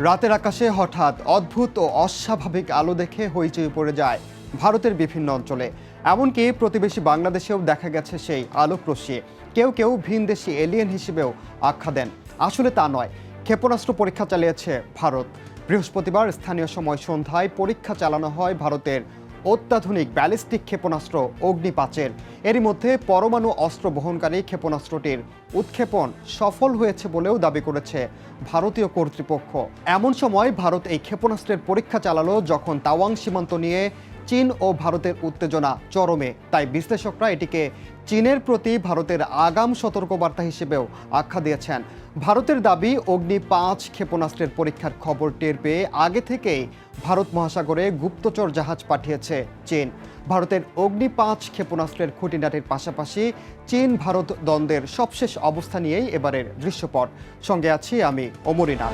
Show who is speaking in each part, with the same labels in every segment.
Speaker 1: রাতের আকাশে হঠাৎ অদ্ভুত ও অস্বাভাবিক আলো দেখে হইচই পড়ে যায় ভারতের বিভিন্ন অঞ্চলে। এমনকি প্রতিবেশী বাংলাদেশেও দেখা গেছে সেই আলোক রশ্মি। কেউ কেউ ভিনদেশি এলিয়েন হিসেবেও আখ্যা দেন। আসলে তা নয়, ক্ষেপণাস্ত্র পরীক্ষা চালিয়েছে ভারত। বৃহস্পতিবার স্থানীয় সময় সন্ধ্যায় পরীক্ষা চালানো হয় ভারতের অত্যাধুনিক ব্যালিস্টিক ক্ষেপণাস্ত্র অগ্নি-5 এরই মধ্যে পরমাণু অস্ত্র বহনকারী ক্ষেপণাস্ত্রটির উৎক্ষেপণ সফল হয়েছে বলেও দাবি করেছে ভারতীয় কর্তৃপক্ষ। এমন সময় ভারত এই ক্ষেপণাস্ত্রের পরীক্ষা চালালো যখন তাওয়াং সীমান্ত নিয়ে চীন ও ভারতের উত্তেজনা চরমে। তাই বিশ্লেষকরা এটিকে চীনের প্রতি ভারতের আগাম সতর্কবার্তা হিসেবেও আখ্যা দিয়েছেন। ভারতের দাবি, অগ্নি-5 ক্ষেপণাস্ত্রের পরীক্ষার খবর টের পেয়ে আগে থেকেই ভারত মহাসাগরে গুপ্তচর জাহাজ পাঠিয়েছে চীন। ভারতের অগ্নি-5 ক্ষেপণাস্ত্রের খুঁটিনাটির পাশাপাশি চীন ভারত দ্বন্দ্বের সবশেষ অবস্থা নিয়েই এবারের দৃশ্যপট। সঙ্গে আছি আমি অমরিনা।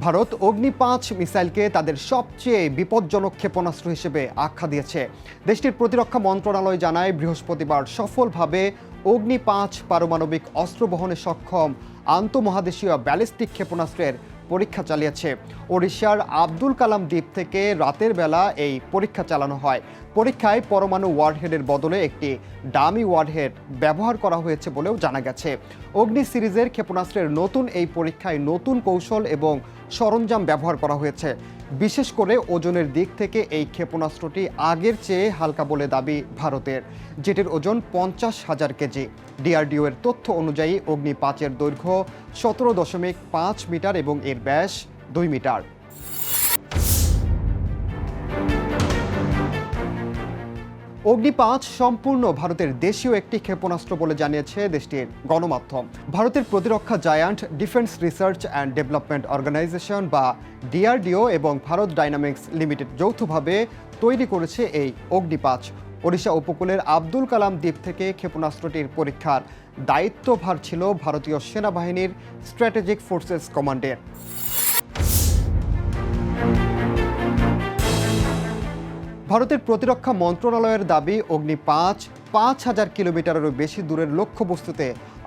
Speaker 1: ভারত অগ্নি-5 মিসাইলকে তাদের সবচেয়ে বিপজ্জনক ক্ষেপণাস্ত্র হিসেবে আখ্যা দিয়েছে। দেশটির প্রতিরক্ষা মন্ত্রণালয় জানায়, বৃহস্পতিবার সফলভাবে অগ্নি-5 পারমাণবিক অস্ত্র বহনে সক্ষম আন্তঃমহাদেশীয় ব্যালিস্টিক ক্ষেপণাস্ত্রের পরীক্ষা চালিয়েছে। ওড়িশার আব্দুল কালাম দ্বীপ থেকে রাতের বেলা এই পরীক্ষা চালানো হয়। পরীক্ষায় পরমাণু ওয়ারহেডের বদলে একটি ডামি ওয়ারহেড ব্যবহার করা হয়েছে বলেও জানা গেছে। অগ্নি সিরিজের ক্ষেপণাস্ত্রের নতুন এই পরীক্ষায় নতুন কৌশল এবং সরঞ্জাম ব্যবহার করা হয়েছে। বিশেষ করে ওজনের দিক থেকে এই ক্ষেপণাস্ত্রটি আগের চেয়ে হালকা বলে দাবি ভারতের, যেটির ওজন 50,000 কেজি। ডিআরডিও এর তথ্য অনুযায়ী অগ্নি-5 দৈর্ঘ্য 17.5 মিটার এবং এর ব্যাস 2 মিটার। অগ্নি-5 সম্পূর্ণ ভারতের দেশীয় একটি ক্ষেপণাস্ত্র বলে জানিয়েছে দেশটির গণমাধ্যম। ভারতের প্রতিরক্ষা giant defence research and development organisation বা ডিআরডিও এবং ভারত ডাইনামিক্স লিমিটেড যৌথভাবে তৈরি করেছে এই অগ্নি-5। ওড়িশা উপকূলের আব্দুল কালাম দ্বীপ থেকে ক্ষেপণাস্ত্রটির পরীক্ষার দায়িত্বভার ছিল ভারতীয় সেনাবাহিনীর স্ট্র্যাটেজিক ফোর্সেস কমান্ডের। ভারতের প্রতিরক্ষা মন্ত্রণালয়ের দাবি, অগ্নি-5 5,000 কিলোমিটারেরও বেশি দূরের লক্ষ্যবস্তুতে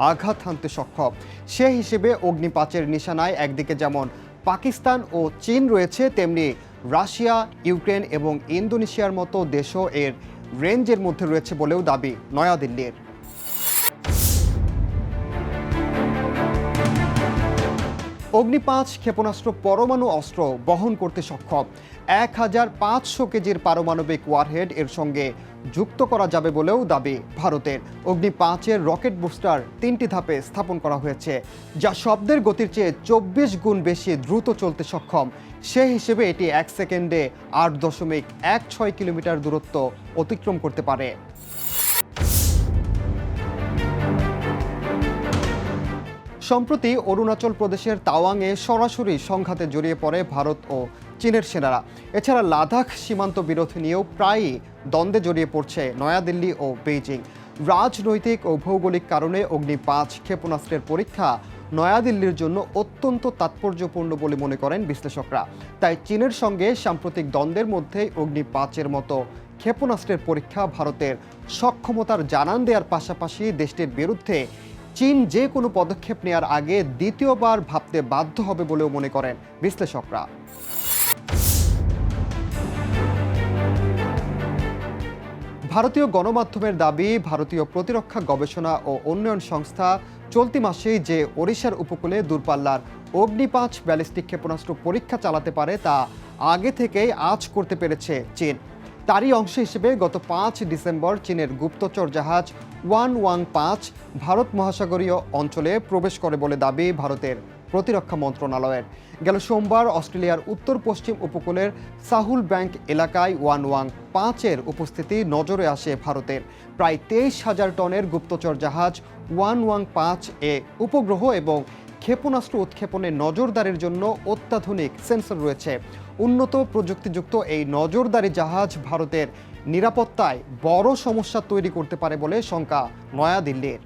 Speaker 1: আঘাত হানতে সক্ষম। সে হিসেবে অগ্নি-5 নিশানায় একদিকে যেমন পাকিস্তান ও চীন রয়েছে, তেমনি রাশিয়া, ইউক্রেন এবং ইন্দোনেশিয়ার মতো দেশও এর রেঞ্জের মধ্যে রয়েছে বলেও দাবি নয়াদিল্লির। অগ্নি-5 ক্ষেপণাস্ত্র পরমাণু অস্ত্র বহন করতে সক্ষম। 1,500 কেজির পারমাণবিক ওয়ারহেড এর সঙ্গে যুক্ত করা যাবে বলেও দাবি ভারতের। অগ্নি-5 রকেট বুস্টার 3টি ধাপে স্থাপন করা হয়েছে, যা শব্দের গতির চেয়ে 24 গুণ বেশি দ্রুত চলতে সক্ষম। সে হিসেবে এটি 1 সেকেন্ডে 8.16 কিলোমিটার দূরত্ব অতিক্রম করতে পারে। সম্প্রতি অরুণাচল প্রদেশের তাওয়াংয়ে সরাসরি সংঘাতে জড়িয়ে পড়ে ভারত ও চীনের সেনারা। এছাড়া লাদাখ সীমান্ত বিরোধী নিয়েও প্রায়ই দ্বন্দ্বে জড়িয়ে পড়ছে নয়াদিল্লি ও বেইজিং। রাজনৈতিক ও ভৌগোলিক কারণে অগ্নি-5 ক্ষেপণাস্ত্রের পরীক্ষা নয়াদিল্লির জন্য অত্যন্ত তাৎপর্যপূর্ণ বলে মনে করেন বিশ্লেষকরা। তাই চীনের সঙ্গে সাম্প্রতিক দ্বন্দ্বের মধ্যে অগ্নি-5 মতো ক্ষেপণাস্ত্রের পরীক্ষা ভারতের সক্ষমতার জানান দেওয়ার পাশাপাশি দেশটির বিরুদ্ধে চীন যে কোনো পদক্ষেপ নেওয়ার আগে দ্বিতীয়বার ভাবতে বাধ্য হবে বলেও মনে করেন বিশ্লেষকরা। ভারতীয় গণমাধ্যমের দাবি, ভারতীয় প্রতিরক্ষা গবেষণা ও উন্নয়ন সংস্থা চলতি মাসেই যে ওড়িশার উপকূলে দূরপাল্লার অগ্নি-5 ব্যালিস্টিক ক্ষেপণাস্ত্র পরীক্ষা চালাতে পারে তা আগে থেকেই আঁচ করতে পেরেছে চীন। তারই অংশ হিসেবে গত 5 ডিসেম্বর চীনের গুপ্তচর জাহাজ ওয়ান-ওয়াং-5 ভারত মহাসাগরীয় অঞ্চলে প্রবেশ করে বলে দাবি ভারতের প্রতিরক্ষা মন্ত্রণালয়ের। গেল সোমবার অস্ট্রেলিয়ার উত্তর পশ্চিম উপকূলের সাহুল ব্যাংক এলাকায় ওয়ান-ওয়াং-5 উপস্থিতি নজরে আসে ভারতের। প্রায় 23,000 টনের গুপ্তচর জাহাজ ওয়ান-ওয়াং-5 উপগ্রহ এবং ক্ষেপণাস্ত্র উৎক্ষেপণে নজরদারির জন্য অত্যাধুনিক সেন্সর রয়েছে। উন্নত প্রযুক্তিযুক্ত এই নজরদারি জাহাজ ভারতের নিরাপত্তায় বড় সমস্যা তৈরি করতে পারে বলে শঙ্কা নয়াদিল্লির।